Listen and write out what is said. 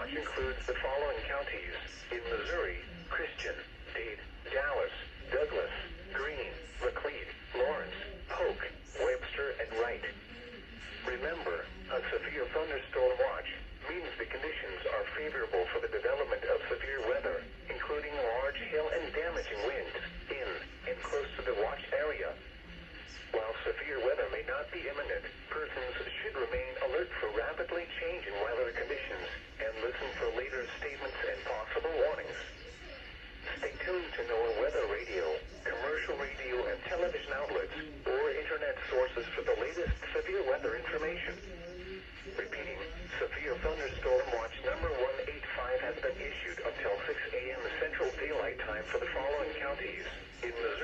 watch includes the following counties. In Missouri, Christian, Dade, Dallas, Douglas, Greene, Macleod, Lawrence, Polk, Webster, and Wright. Remember, a severe thunderstorm watch means the conditions are favorable for the development of severe weather, including large hail and damaging winds in and close to the watch area. While severe weather may not be imminent, persons should remain alert for rapidly changing weather conditions and listen for later statements and possible warnings. Stay tuned to NOAA weather radio, commercial radio and television outlets, or internet sources for the latest severe weather information. Repeating, severe thunderstorm watch number 185 has been issued until 6 a.m. Central Daylight Time for the following counties. In Missouri,